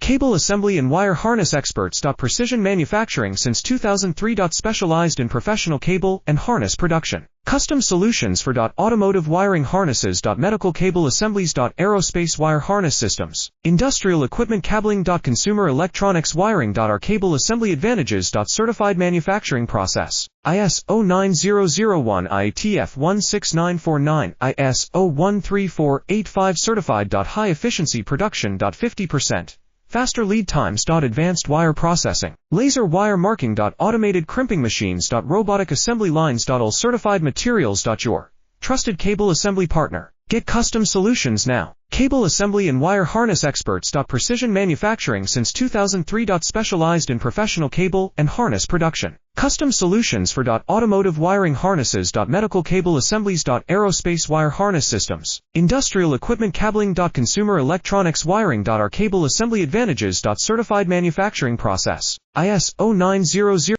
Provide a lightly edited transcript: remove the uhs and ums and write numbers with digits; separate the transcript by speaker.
Speaker 1: Cable assembly and wire harness experts. Precision manufacturing since 2003. Specialized in professional cable and harness production. Custom solutions for automotive wiring harnesses. Medical cable assemblies. Aerospace wire harness systems. Industrial equipment cabling. Consumer electronics wiring. Our cable assembly advantages. Certified manufacturing process. ISO9001 IETF 16949 ISO13485 Certified. High efficiency production. 50%. Faster lead times. Advanced wire processing. Laser wire marking. Automated crimping machines. Robotic assembly lines. All certified materials. Your trusted cable assembly partner. Get custom solutions now. Cable assembly and wire harness experts. Precision manufacturing since 2003. Specialized in professional cable and harness production. Custom solutions for automotive wiring harnesses. Medical cable assemblies. Aerospace wire harness systems. Industrial equipment cabling. Consumer electronics wiring. Our cable assembly advantages. Certified manufacturing process. ISO 900